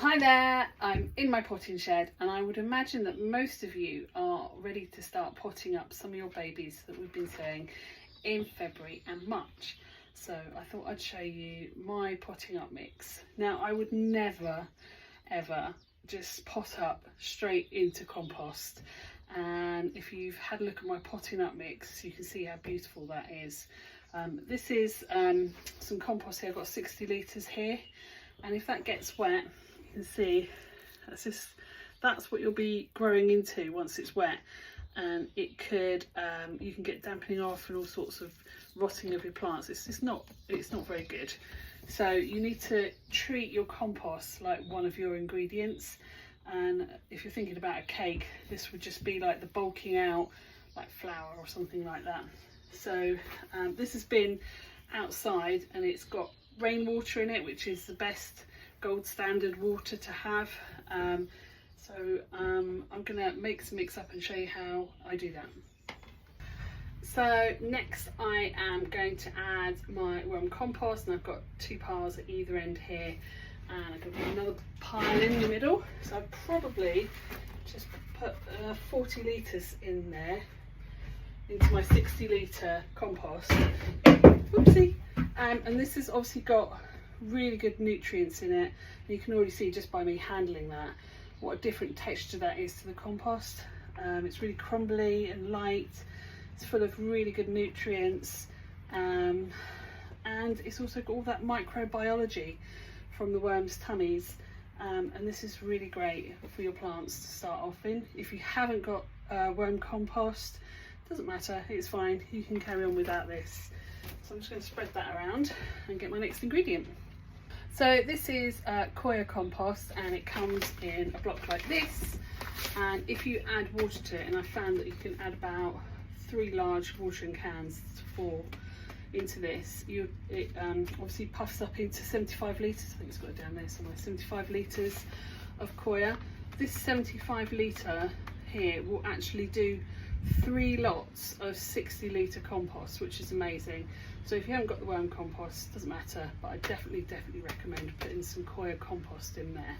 Hi there, I'm in my potting shed and I would imagine that most of you are ready to start potting up some of your babies that we've been sowing in February and March. So I thought I'd show you my potting up mix. Now I would never ever just pot up straight into compost, and if you've had a look at my potting up mix you can see how beautiful that is. This is some compost here. I've got 60 litres here, and if that gets wet you can see that's what you'll be growing into once it's wet, and it could you can get dampening off and all sorts of rotting of your plants. It's not very good. So you need to treat your compost like one of your ingredients, and if you're thinking about a cake, this would just be like the bulking out like flour or something like that. So this has been outside and it's got rainwater in it, which is the best gold standard water to have. I'm gonna mix up and show you how I do that. So next I am going to add my worm compost, and I've got 2 piles at either end here, and I'm going to put another pile in the middle. So I've probably just put 40 litres in there into my 60 litre compost. Whoopsie. And this has obviously got really good nutrients in it, and you can already see just by me handling that what a different texture that is to the compost. It's really crumbly and light, it's full of really good nutrients, and it's also got all that microbiology from the worms' tummies, and this is really great for your plants to start off in. If you haven't got worm compost, doesn't matter, it's fine, you can carry on without this. So I'm just going to spread that around and get my next ingredient. So this is coir compost, and it comes in a block like this, and if you add water to it, and I found that you can add about 3 large watering cans to 4 into this, it obviously puffs up into 75 litres. I think it's got it down there somewhere, 75 litres of coir. This 75 litre here will actually do 3 lots of 60 litre compost, which is amazing. So if you haven't got the worm compost, doesn't matter, but I definitely recommend putting some coir compost in there.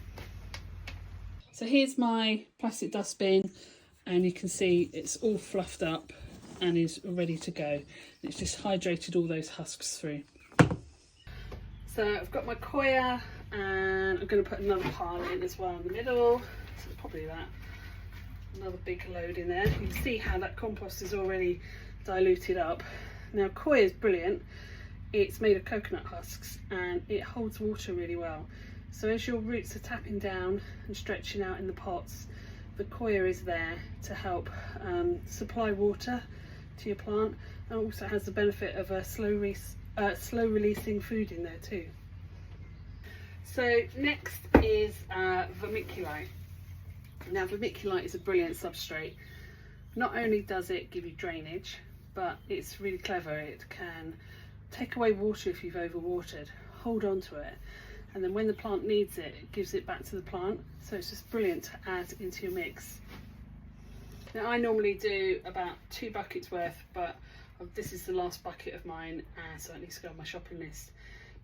So here's my plastic dustbin, and you can see it's all fluffed up and is ready to go. It's just hydrated all those husks through. So I've got my coir, and I'm going to put another pile in as well in the middle. So it's probably that. Another big load in there. You can see how that compost is already diluted up. Now coir is brilliant. It's made of coconut husks and it holds water really well. So as your roots are tapping down and stretching out in the pots, the coir is there to help supply water to your plant, and also has the benefit of a slow releasing food in there too. So next is vermiculite. Now vermiculite is a brilliant substrate. Not only does it give you drainage, but it's really clever. It can take away water if you've overwatered, hold on to it, and then when the plant needs it, it gives it back to the plant. So it's just brilliant to add into your mix. Now I normally do about 2 buckets worth, but this is the last bucket of mine, so it needs to go on my shopping list.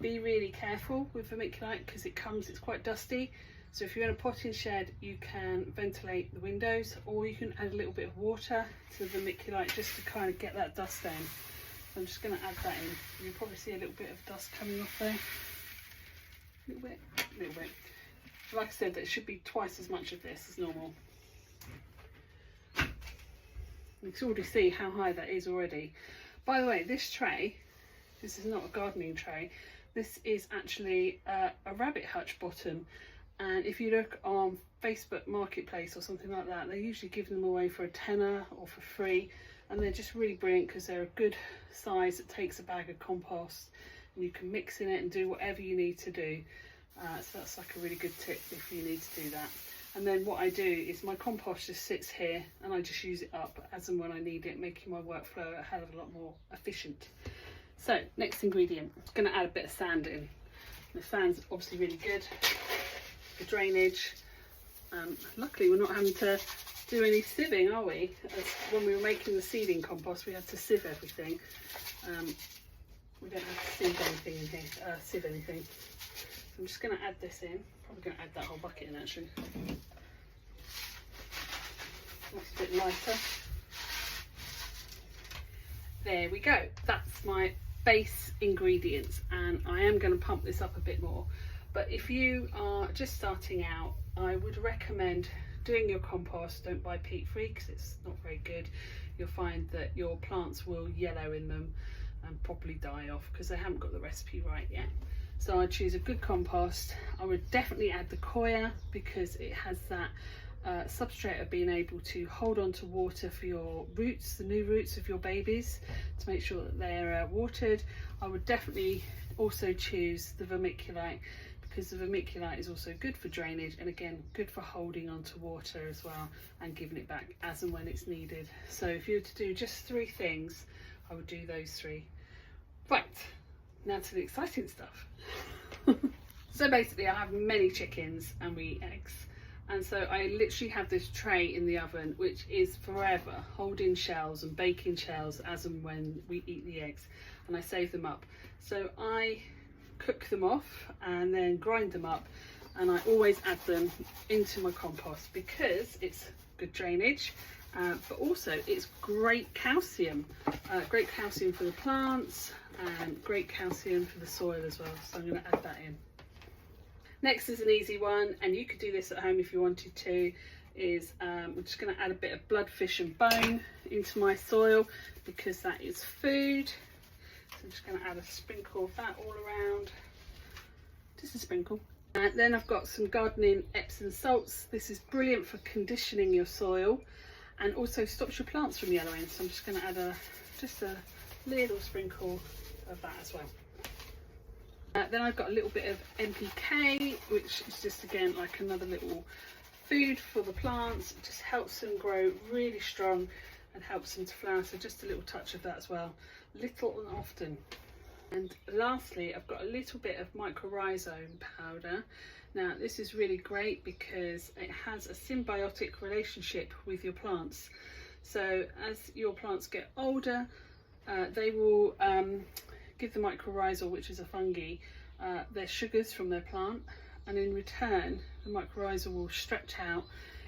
Be really careful with vermiculite because it's quite dusty. So if you're in a potting shed, you can ventilate the windows, or you can add a little bit of water to the vermiculite just to kind of get that dust down. So I'm just going to add that in. You'll probably see a little bit of dust coming off there. A little bit. Like I said, there should be twice as much of this as normal. You can already see how high that is already. By the way, this tray, this is not a gardening tray. This is actually a rabbit hutch bottom. And if you look on Facebook Marketplace or something like that, they usually give them away for a tenner or for free, and they're just really brilliant because they're a good size that takes a bag of compost, and you can mix in it and do whatever you need to do. So that's like a really good tip if you need to do that. And then what I do is my compost just sits here and I just use it up as and when I need it, making my workflow a hell of a lot more efficient. So next ingredient, I'm going to add a bit of sand in. The sand's obviously really good for drainage. Luckily we're not having to do any sieving, are we? As when we were making the seeding compost, we had to sieve everything. We don't have to sieve anything in here, sieve anything. I'm just going to add this in. Probably going to add that whole bucket in actually. That's a bit lighter. There we go. That's my base ingredients, and I am going to pump this up a bit more. But if you are just starting out, I would recommend doing your compost. Don't buy peat free because it's not very good. You'll find that your plants will yellow in them and probably die off because they haven't got the recipe right yet. So I choose a good compost. I would definitely add the coir because it has that substrate of being able to hold on to water for your roots, the new roots of your babies, to make sure that they're watered. I would definitely also choose the vermiculite because the vermiculite is also good for drainage and again good for holding on to water as well and giving it back as and when it's needed. So if you were to do just 3 things, I would do those 3. Right, now to the exciting stuff. So basically I have many chickens and we eat eggs. And so I literally have this tray in the oven which is forever holding shells and baking shells as and when we eat the eggs, and I save them up. So I cook them off and then grind them up, and I always add them into my compost because it's good drainage, but also it's great calcium for the plants and great calcium for the soil as well. So I'm going to add that in. Next is an easy one, and you could do this at home if you wanted to, is we're just going to add a bit of bloodfish and bone into my soil because that is food. So I'm just going to add a sprinkle of that all around, just a sprinkle. And then I've got some gardening Epsom salts. This is brilliant for conditioning your soil and also stops your plants from yellowing. So I'm just going to add just a little sprinkle of that as well. Then I've got a little bit of NPK, which is just again like another little food for the plants. It just helps them grow really strong and helps them to flower, so just a little touch of that as well, little and often. And lastly, I've got a little bit of mycorrhizome powder. Now this is really great because it has a symbiotic relationship with your plants. So as your plants get older, they will give the mycorrhizal, which is a fungi, their sugars from their plant, and in return the mycorrhizal will stretch out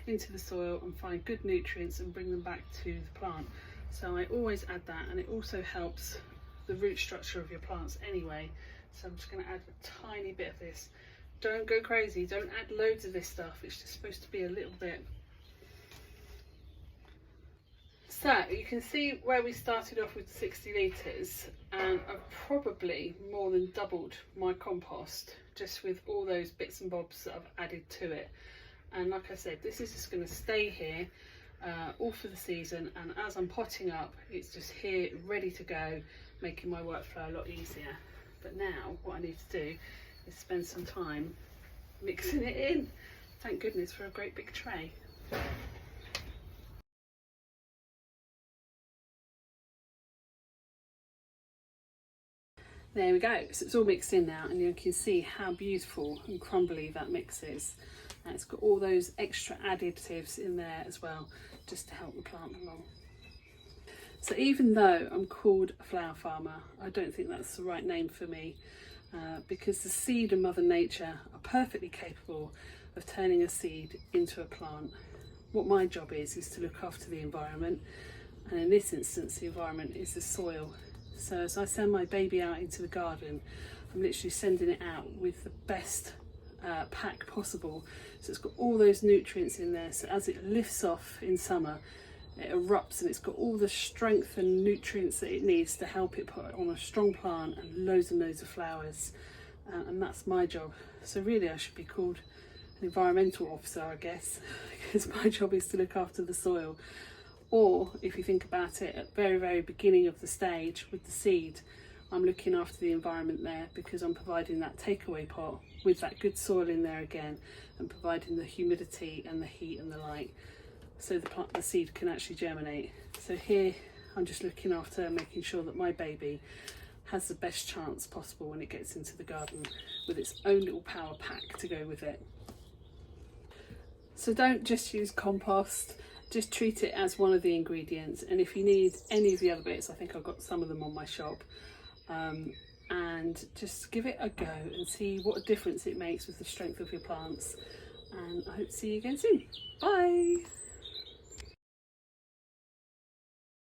into the soil and find good nutrients and bring them back to the plant. So I always add that, and it also helps the root structure of your plants anyway. So I'm just going to add a tiny bit of this. Don't go crazy, don't add loads of this stuff, it's just supposed to be a little bit. So you can see where we started off with 60 litres, and I've probably more than doubled my compost just with all those bits and bobs that I've added to it. And like I said, this is just going to stay here all for the season, and as I'm potting up, it's just here ready to go, making my workflow a lot easier. But now what I need to do is spend some time mixing it in. Thank goodness for a great big tray. There we go, so it's all mixed in now, and you can see how beautiful and crumbly that mix is. And it's got all those extra additives in there as well, just to help the plant along. So even though I'm called a flower farmer, I don't think that's the right name for me, because the seed and Mother Nature are perfectly capable of turning a seed into a plant. What my job is to look after the environment, and in this instance the environment is the soil. So as I send my baby out into the garden, I'm literally sending it out with the best pack possible. So it's got all those nutrients in there, so as it lifts off in summer, it erupts and it's got all the strength and nutrients that it needs to help it put on a strong plant and loads of flowers. And that's my job. So really I should be called an environmental officer, I guess, because my job is to look after the soil. Or if you think about it, at the very beginning of the stage with the seed, I'm looking after the environment there because I'm providing that takeaway pot with that good soil in there again, and providing the humidity and the heat and the light so the seed can actually germinate. So here I'm just looking after making sure that my baby has the best chance possible when it gets into the garden with its own little power pack to go with it. So don't just use compost. Just treat it as one of the ingredients, and if you need any of the other bits, I think I've got some of them on my shop, and just give it a go and see what a difference it makes with the strength of your plants. And I hope to see you again soon. Bye!